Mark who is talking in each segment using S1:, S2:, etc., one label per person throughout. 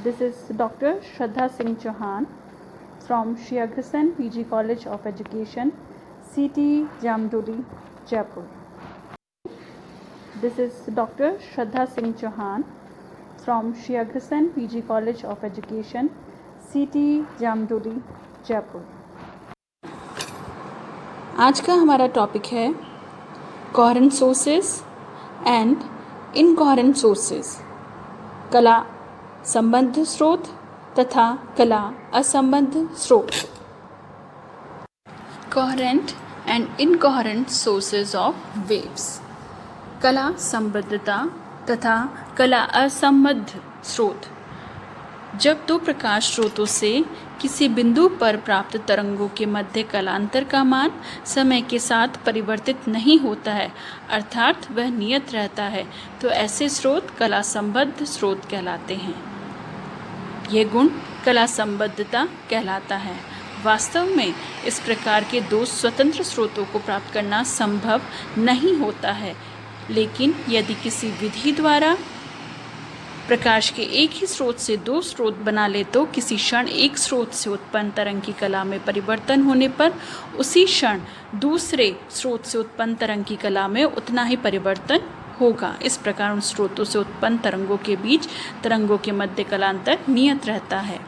S1: This is Dr. Shraddha Singh Chauhan from Shri Agrasen PG College of Education, CT Jamdoli, Jaipur. This is Dr. Shraddha Singh Chauhan from Shri Agrasen PG College of Education, CT Jamdoli, Jaipur. आज का हमारा topic है coherent sources and incoherent sources, कला संबद्ध स्रोत तथा कला असंबद्ध स्रोत. Coherent and incoherent sources of waves, कला संबद्धता तथा कला असंबद्ध स्रोत. जब दो प्रकाश स्रोतों से किसी बिंदु पर प्राप्त तरंगों के मध्य कलांतर का मान समय के साथ परिवर्तित नहीं होता है, अर्थात वह नियत रहता है, तो ऐसे स्रोत कला संबद्ध स्रोत कहलाते हैं. यह गुण कला संबद्धता कहलाता है. वास्तव में इस प्रकार के दो स्वतंत्र स्रोतों को प्राप्त करना संभव नहीं होता है, लेकिन यदि किसी विधि द्वारा प्रकाश के एक ही स्रोत से दो स्रोत बना ले तो किसी क्षण एक स्रोत से उत्पन्न तरंग की कला में परिवर्तन होने पर उसी क्षण दूसरे स्रोत से उत्पन्न तरंग की कला में उतना ही परिवर्तन होगा. इस प्रकार उन स्रोतों से उत्पन्न तरंगों के बीच तरंगों के मध्य कलांतर नियत रहता है.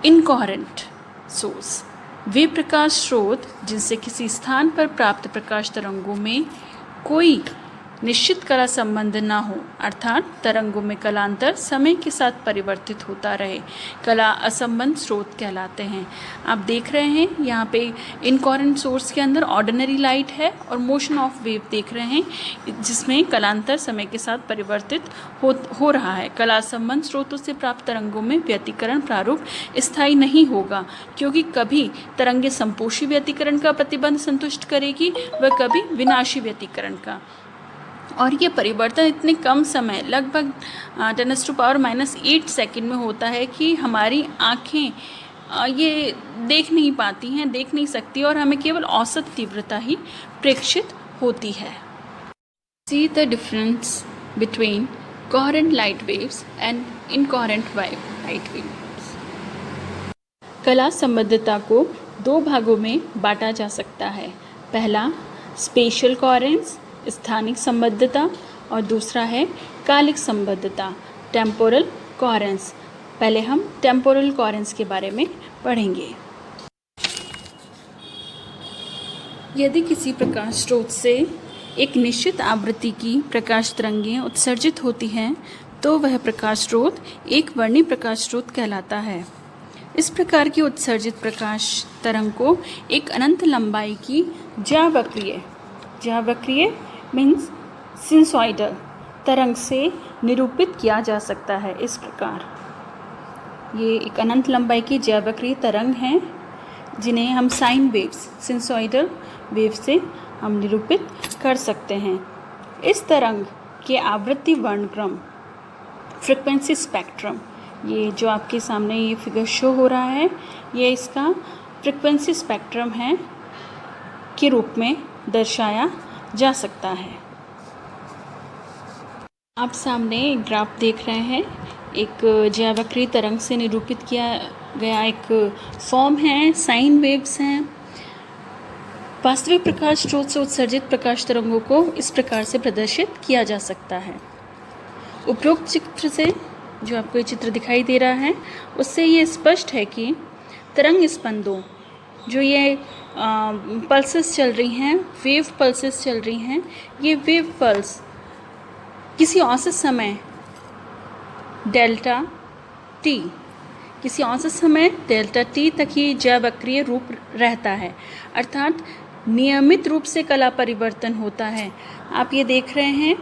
S1: इनकोहेरेंट सोर्स वे प्रकाश स्रोत जिनसे किसी स्थान पर प्राप्त प्रकाश तरंगों में कोई निश्चित कला संबंध न हो, अर्थात तरंगों में कलांतर समय के साथ परिवर्तित होता रहे, कला असंबद्ध स्रोत कहलाते हैं. आप देख रहे हैं यहाँ पे इनकोहेरेंट सोर्स के अंदर ऑर्डिनरी लाइट है और मोशन ऑफ वेव देख रहे हैं जिसमें कलांतर समय के साथ परिवर्तित हो रहा है. कला असंबद्ध स्रोतों से प्राप्त तरंगों में व्यतिकरण प्रारूप स्थायी नहीं होगा, क्योंकि कभी तरंगे संपोषी व्यतिकरण का प्रतिबंध संतुष्ट करेगी व कभी विनाशी व्यतिकरण का. और ये परिवर्तन इतने कम समय लगभग 10⁻⁻8 सेकंड में होता है कि हमारी आँखें ये देख नहीं पाती हैं, देख नहीं सकती, और हमें केवल औसत तीव्रता ही प्रेक्षित होती है. See the difference between coherent light waves and incoherent light waves. कला संबद्धता को दो भागों में बांटा जा सकता है. पहला स्पेशल कोहेरेंस, स्थानिक संबद्धता, और दूसरा है कालिक संबद्धता, टेम्पोरल कोहेरेंस. पहले हम टेम्पोरल कोहेरेंस के बारे में पढ़ेंगे. यदि किसी प्रकाश स्रोत से एक निश्चित आवृत्ति की प्रकाश तरंगें उत्सर्जित होती हैं तो वह प्रकाश स्रोत एक वर्णी प्रकाश स्रोत कहलाता है. इस प्रकार की उत्सर्जित प्रकाश तरंग को एक अनंत लंबाई की ज्यावक्रीय मीन्स सिनुसॉइडल तरंग से निरूपित किया जा सकता है. इस प्रकार ये एक अनंत लंबाई की ज्यावक्रीय तरंग हैं जिन्हें हम साइन वेव्स, सिनुसॉइडल वेव से हम निरूपित कर सकते हैं. इस तरंग के आवृत्ति वर्णक्रम, फ्रीक्वेंसी स्पेक्ट्रम, ये जो आपके सामने ये फिगर शो हो रहा है, ये इसका फ्रीक्वेंसी स्पेक्ट्रम है के रूप में दर्शाया जा सकता है. आप सामने एक ग्राफ देख रहे हैं. एक ज्यावक्रीय तरंग से निरूपित किया गया एक फॉर्म है, साइन वेव्स हैं. वास्तविक प्रकाश स्रोत से उत्सर्जित प्रकाश तरंगों को इस प्रकार से प्रदर्शित किया जा सकता है. उपरोक्त चित्र से, जो आपको ये चित्र दिखाई दे रहा है, उससे ये स्पष्ट है कि तरंग स्पंदों, जो ये पल्सेस चल रही हैं, वेव पल्सेस चल रही हैं, ये वेव पल्स किसी औसत समय डेल्टा टी तक ही ज्यावक्रीय रूप रहता है, अर्थात नियमित रूप से कला परिवर्तन होता है. आप ये देख रहे हैं,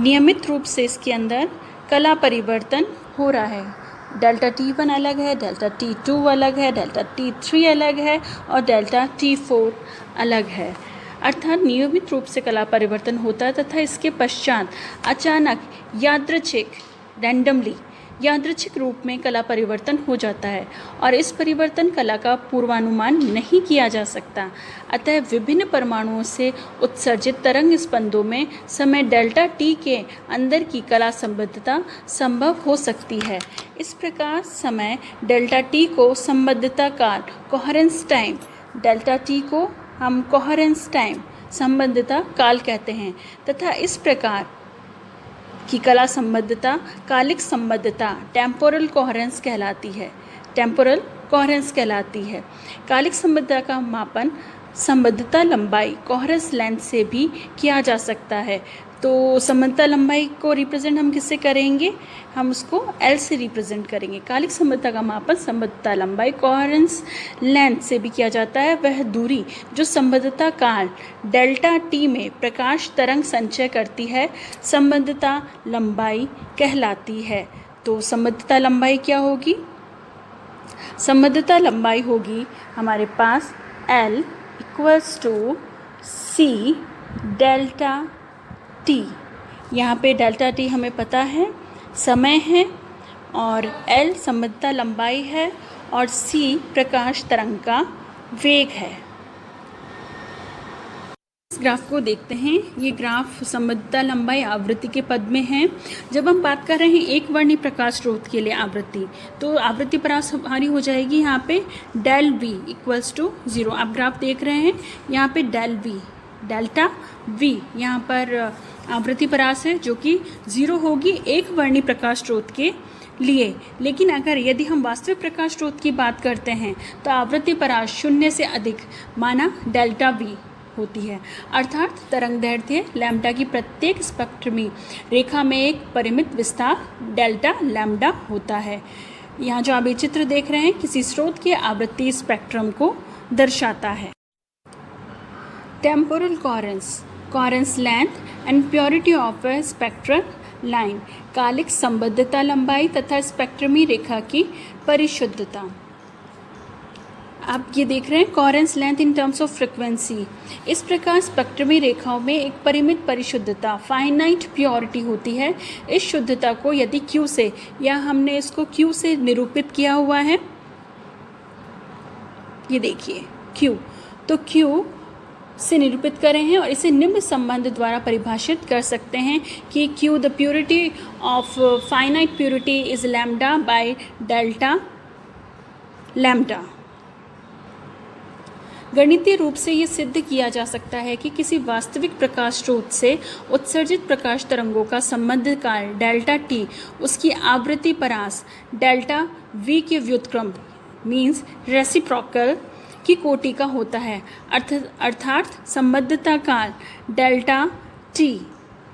S1: नियमित रूप से इसके अंदर कला परिवर्तन हो रहा है. डेल्टा T1 अलग है, डेल्टा T2 अलग है, डेल्टा T3 अलग है और डेल्टा T4 अलग है. अर्थात नियमित रूप से कला परिवर्तन होता है तथा इसके पश्चात अचानक यादृच्छिक रैंडमली यादृच्छिक रूप में कला परिवर्तन हो जाता है और इस परिवर्तन कला का पूर्वानुमान नहीं किया जा सकता। अतः विभिन्न परमाणुओं से उत्सर्जित तरंग स्पंदों में समय डेल्टा टी के अंदर की कला संबद्धता संभव हो सकती है। इस प्रकार समय डेल्टा टी को संबद्धता काल कोहेरेंस टाइम, डेल्टा टी को हम कोहेरेंस टाइम संबद्धता काल कहते हैं तथा इस प्रकार की कला संबद्धता कालिक संबद्धता टेम्पोरल कोहेरेंस कहलाती है। टेम्पोरल कोहेरेंस कहलाती है। कालिक संबद्धता का मापन संबद्धता लंबाई कोहेरेंस लेंथ से भी किया जा सकता है। तो संबद्धता लंबाई को रिप्रेजेंट हम किससे करेंगे? हम उसको L से रिप्रेजेंट करेंगे। कालिक संबद्धता का मापन संबद्धता लंबाई कोहेरेंस लेंथ से भी किया जाता है। वह दूरी जो संबद्धता काल डेल्टा टी में प्रकाश तरंग संचय करती है संबद्धता लंबाई कहलाती है। तो संबद्धता लंबाई क्या होगी? संबद्धता लंबाई होगी हमारे पास L equals to C delta T. यहाँ पे डेल्टा टी हमें पता है समय है और L संबद्धता लंबाई है और C प्रकाश तरंग का वेग है। इस ग्राफ को देखते हैं। ये ग्राफ संबद्धता लंबाई आवृत्ति के पद में है। जब हम बात कर रहे हैं एक वर्णी प्रकाश स्रोत के लिए आवृत्ति, तो आवृत्ति परास हमारी हो जाएगी यहाँ पे डेल V इक्वल्स टू 0। आप ग्राफ देख रहे हैं यहाँ पे डेल V डेल्टा V यहाँ पर आवृत्ति परास है जो कि 0 होगी एक वर्णी प्रकाश स्रोत के लिए। लेकिन अगर यदि हम वास्तविक प्रकाश स्रोत की बात करते हैं तो आवृत्ति परास 0 से अधिक माना डेल्टा V होती है। अर्थात तरंग दैर्ध्य लैम्ब्डा की प्रत्येक स्पेक्ट्रमी रेखा में एक परिमित विस्तार डेल्टा लैम्ब्डा होता है। यहाँ जो आप ये चित्र देख रहे हैं किसी स्रोत के आवृत्ति स्पेक्ट्रम को दर्शाता है। Temporal coherence, coherence length and purity of a spectral line, कालिक संबद्धता लंबाई तथा स्पेक्ट्रमी रेखा की परिशुद्धता। आप ये देख रहे हैं coherence length in terms of frequency. इस प्रकार स्पेक्ट्रमी रेखाओं में एक परिमित परिशुद्धता फाइनाइट प्योरिटी होती है। इस शुद्धता को यदि Q से, या हमने इसको Q से निरूपित किया हुआ है, ये देखिए Q, तो Q से निरूपित कर रहे हैं और इसे निम्न संबंध द्वारा परिभाषित कर सकते हैं कि Q the purity of finite purity is lambda by delta lambda. गणितीय रूप से ये सिद्ध किया जा सकता है कि किसी वास्तविक प्रकाश स्रोत से उत्सर्जित प्रकाश तरंगों का संबद्ध काल डेल्टा टी उसकी आवृत्ति परास डेल्टा V के व्युत्क्रम मीन्स रेसिप्रोकल की कोटि का होता है। अर्थात संबद्धता काल डेल्टा टी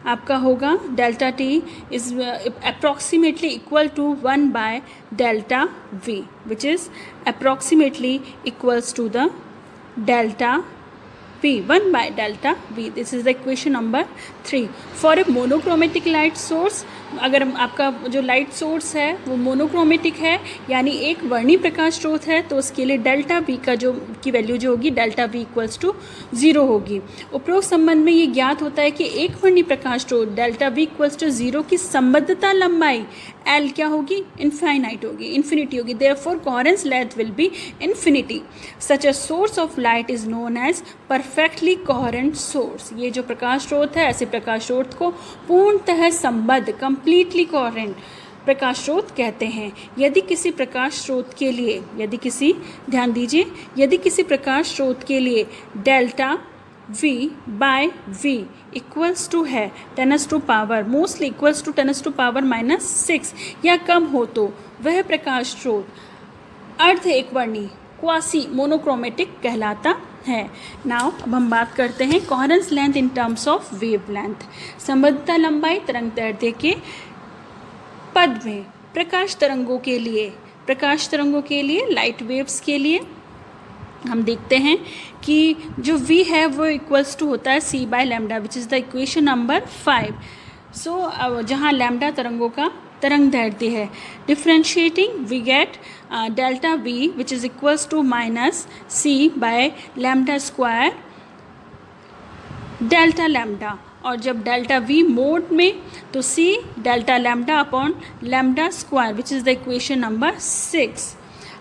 S1: आपका होगा delta T is approximately equal to 1 by delta V which is approximately equals to the delta V, 1 by delta V. This is the equation number 3. For a monochromatic light source, अगर आपका जो light source है वो monochromatic है यानी एक वर्णी प्रकाश स्रोत है तो उसके लिए डेल्टा V का जो की वैल्यू जो होगी डेल्टा V इक्वल्स टू 0 होगी। उपरोक्त संबंध में ये ज्ञात होता है कि एक वर्णी प्रकाश स्रोत डेल्टा V इक्वल्स टू 0 की संबद्धता लंबाई L क्या होगी? इनफाइनाइट होगी, इन्फिनिटी होगी। Therefore coherence length will be infinity. Such a source of light is known as perfectly coherent source. ये जो प्रकाश स्रोत है ऐसे प्रकाश स्रोत को पूर्णतः संबद्ध कंप्लीटली कोहेरेंट प्रकाश स्रोत कहते हैं। यदि किसी प्रकाश स्रोत के लिए ध्यान दीजिए, यदि किसी प्रकाश स्रोत के लिए delta V by V equals to है 10 to power mostly equals to 10 to power -6 या कम हो तो वह प्रकाश स्रोत अर्ध एकवर्णी क्वासी मोनोक्रोमेटिक कहलाता है। नाउ अब हम बात करते हैं coherence length in terms of wave length. संबद्धता लंबाई तरंग दैर्ध्य के पद में प्रकाश तरंगों के लिए लाइट वेव्स के लिए हम देखते हैं कि जो V है वो इक्वल्स टू होता है C by lambda which is the equation number 5। So जहाँ लैम्ब्डा तरंगों का तरंग दैर्ध्य है, differentiating we get delta V which is equals to -C by lambda square delta lambda. और जब डेल्टा वी मोड में तो C delta lambda upon lambda square which is the equation number 6।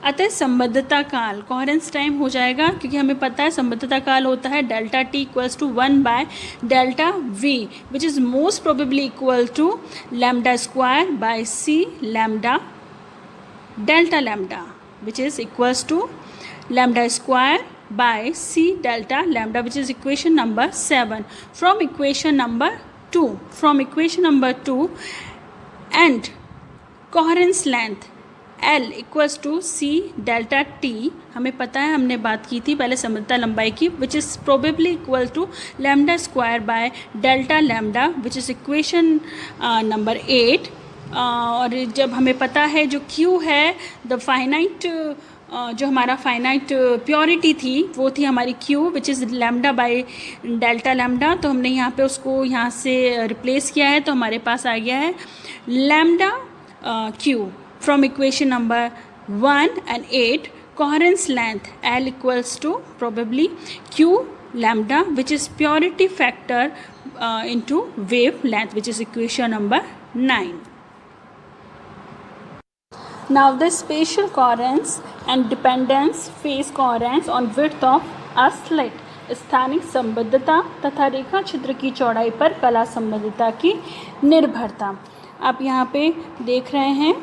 S1: अतः संबद्धता काल कोहेरेंस टाइम हो जाएगा, क्योंकि हमें पता है संबद्धता काल होता है delta T equals to 1 by delta V which is most probably equal to lambda square by C lambda delta lambda which is equals to lambda square by c delta lambda which is equation number 7 from equation number 2 and coherence length L equals to c delta t हमें पता है, हमने बात की थी पहले संबद्धता लंबाई की which is probably equal to lambda square by delta lambda which is equation number 8। और जब हमें पता है जो Q है द फाइनाइट जो हमारा फाइनाइट प्योरिटी थी वो थी हमारी Q which is lambda by delta lambda, तो हमने यहाँ पे उसको यहाँ से रिप्लेस किया है, तो हमारे पास आ गया है lambda Q from equation number 1 and 8 coherence length L equals to probably Q lambda which is purity factor into wave length which is equation number 9. Now the spatial coherence and dependence phase coherence on width of a slit, स्थानिक संबद्धता तथा रेखा क्षेत्र की चौड़ाई पर कला संबद्धता की निर्भरता। आप यहाँ पे देख रहे हैं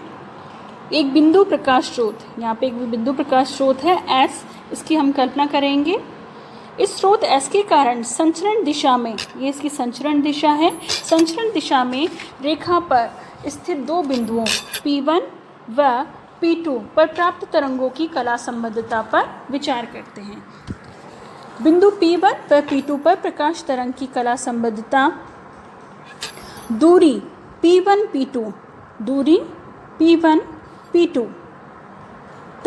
S1: एक बिंदु प्रकाश स्रोत, यहाँ पे एक बिंदु प्रकाश स्रोत है S, इसकी हम कल्पना करेंगे। इस स्रोत S के कारण संचरण दिशा में, ये इसकी संचरण दिशा है, संचरण दिशा में रेखा पर स्थित दो बिंदुओं P1 व P2 पर प्राप्त तरंगों की कला संबद्धता पर विचार करते हैं। बिंदु P1 व P2 पर प्रकाश तरंग की कला संबद्धता दूरी P1 P2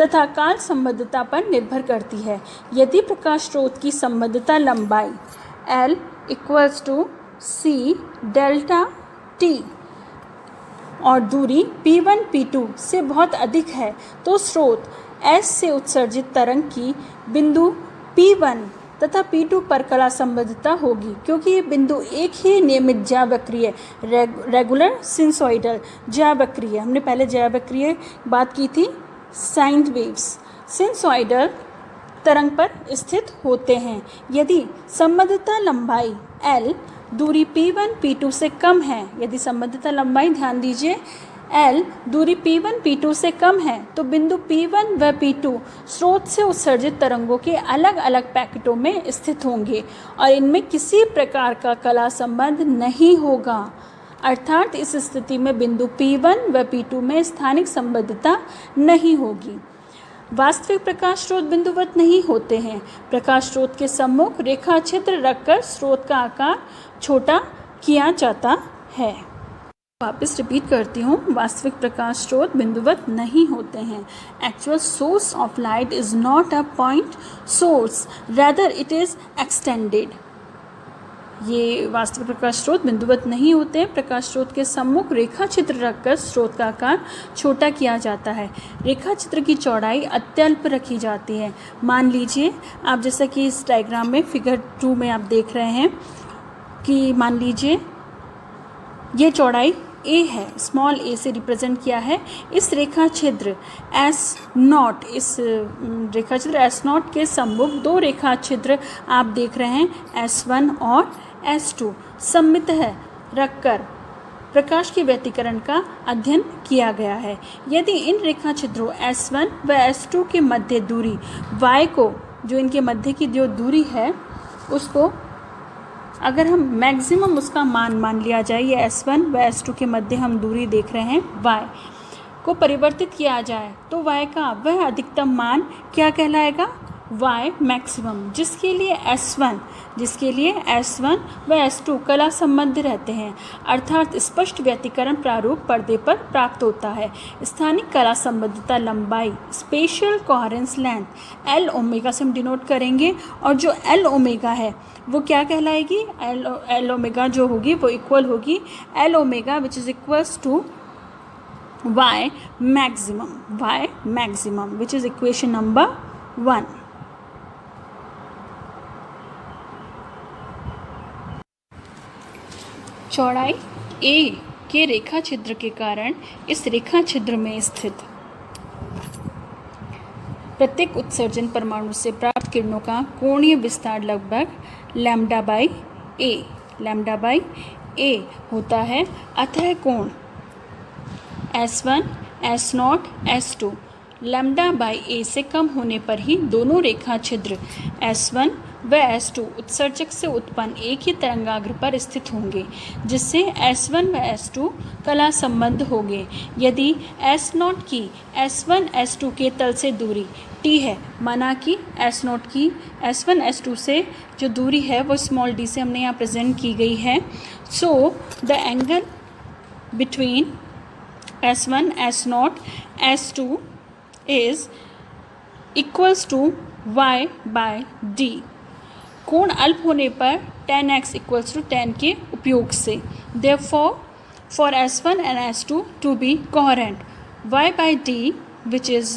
S1: तथा काल संबद्धता पर निर्भर करती है। यदि प्रकाश स्रोत की संबद्धता लंबाई L equals to C delta T और दूरी P1 P2 से बहुत अधिक है तो स्रोत S से उत्सर्जित तरंग की बिंदु P1 तथा P2 पर कला संबद्धता होगी, क्योंकि ये बिंदु एक ही नियमित ज्यावक्रीय रेगुलर सिनुसॉइडल ज्यावक्रीय, हमने पहले ज्यावक्रीय बात की थी, साइन वेव्स सिनुसॉइडल तरंग पर स्थित होते हैं। यदि संबद्धता लंबाई L दूरी P1 P2 से कम है, यदि संबद्धता लंबाई, ध्यान दीजिए, L दूरी P1 P2 से कम है तो बिंदु P1 व P2 स्रोत से उत्सर्जित तरंगों के अलग अलग पैकेटों में स्थित होंगे और इनमें किसी प्रकार का कला संबंध नहीं होगा, अर्थात इस स्थिति में बिंदु P1 व P2 में स्थानिक संबद्धता नहीं होगी। वास्तविक प्रकाश स्रोत बिंदुवत नहीं होते हैं। प्रकाश स्रोत के सम्मुख रेखा छिद्र रखकर स्रोत का आकार छोटा किया जाता है। वापस रिपीट करती हूँ, वास्तविक प्रकाश स्रोत बिंदुवत नहीं होते हैं। Actual source of light is not a point source, rather it is extended. ये वास्तविक प्रकाश स्रोत बिंदुवत नहीं होते हैं। प्रकाश स्रोत के सम्मुख रेखा चित्र रखकर स्रोत का आकार छोटा किया जाता है। रेखा चित्र की चौड़ाई अत्यल्प रखी जाती है। मान लीजिए आप, जैसा कि इस डायग्राम में फिगर 2 में आप देख रहे हैं कि मान लीजिए ये चौड़ाई a है, स्मॉल a से रिप्रेजेंट किया है। इस रेखा छिद्र S0, इस रेखा छिद्र S0 के सम्मुख दो रेखा छिद्र आप देख रहे हैं S1 और S2 सम्मितः रखकर प्रकाश के व्यतिकरण का अध्ययन किया गया है। यदि इन रेखा छिद्रों S1 व S2 के मध्य दूरी y को, जो इनके मध्य की जो दूरी है उसको अगर हम मैक्सिमम उसका मान लिया जाए, ये S1 व S2 के मध्य हम दूरी देख रहे हैं y को परिवर्तित किया जाए तो y का वह अधिकतम मान क्या कहलाएगा, y मैक्सिमम, जिसके लिए S1 व S2 कला संबद्ध रहते हैं, अर्थात स्पष्ट व्यतिकरण प्रारूप पर्दे पर प्राप्त होता है। स्थानिक कला संबद्धता लंबाई special coherence length L omega से हम डिनोट करेंगे, और जो L ओमेगा है वो क्या कहलाएगी, L ओमेगा जो होगी वो इक्वल होगी L omega which is equals to y maximum which is equation number 1। चौड़ाई a के रेखा छिद्र के कारण इस रेखा छिद्र में स्थित प्रत्येक उत्सर्जन परमाणु से प्राप्त किरणों का कोणीय विस्तार लगभग लैम्डा बाई ए होता है। अतः कोण S1, S0, S2 lambda by ए से कम होने पर ही दोनों रेखा छिद्र S1 व S2 उत्सर्जक से उत्पन्न एक ही तरंगाग्र पर स्थित होंगे, जिससे S1 व S2 कला संबंध होंगे। यदि S0 की S1 S2 के तल से दूरी t है, माना कि S0 की S1 S2 से जो दूरी है वो स्मॉल d से हमने यहाँ प्रेजेंट की गई है। So the angle between S1, S0, S2 is equals to y by d। कोण अल्प होने पर tan x equals to tan के उपयोग से therefore for S1 and S2 to be coherent y by d which is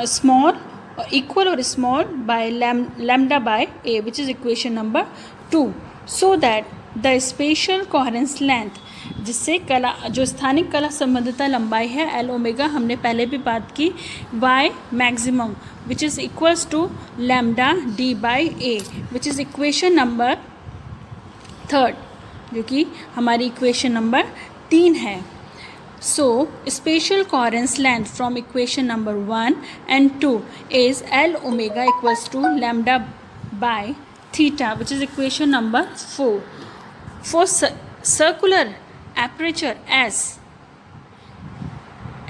S1: small or equal or small by lambda by a which is equation number 2 so that the spatial coherence length जिससे कला जो स्थानिक कला संबंधता लंबाई है L omega हमने पहले भी बात की y maximum which is equals to lambda D by A which is equation number 3 जो कि हमारी इक्वेशन नंबर 3 है। So special coherence length from equation number 1 and 2 is L omega equals to lambda by theta which is equation number 4. For circular aperture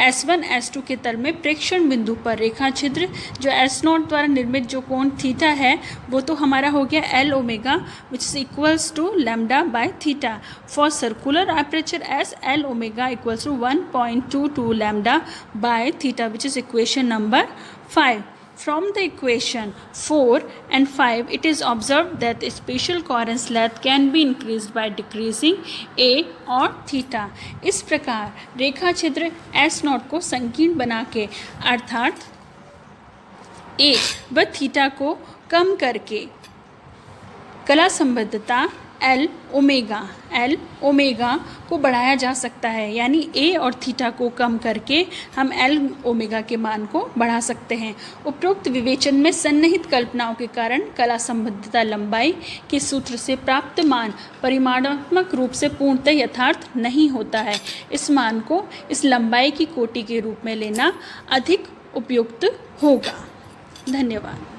S1: S1 S2 के तल में प्रेक्षण बिंदु पर रेखा छिद्र जो S0 द्वारा निर्मित जो कोण थीटा है वो तो हमारा हो गया L omega which is equals to lambda by theta. For circular aperture S L omega equals to 1.22 lambda by theta which is equation number 5। From the equation 4 and 5, it is observed that the spatial coherence length can be increased by decreasing a or theta। इस प्रकार रेखा छिद्र S0 को संकीर्ण बना के अर्थात a व theta को कम करके कला संबद्धता L ओमेगा को बढ़ाया जा सकता है, यानी a और थीटा को कम करके हम L ओमेगा के मान को बढ़ा सकते हैं। उपरोक्त विवेचन में सन्निहित कल्पनाओं के कारण कला संबद्धता लंबाई के सूत्र से प्राप्त मान परिमाणात्मक रूप से पूर्णतः यथार्थ नहीं होता है। इस मान को इस लंबाई की कोटि के रूप में लेना अधिक उपयुक्त होगा। धन्यवाद।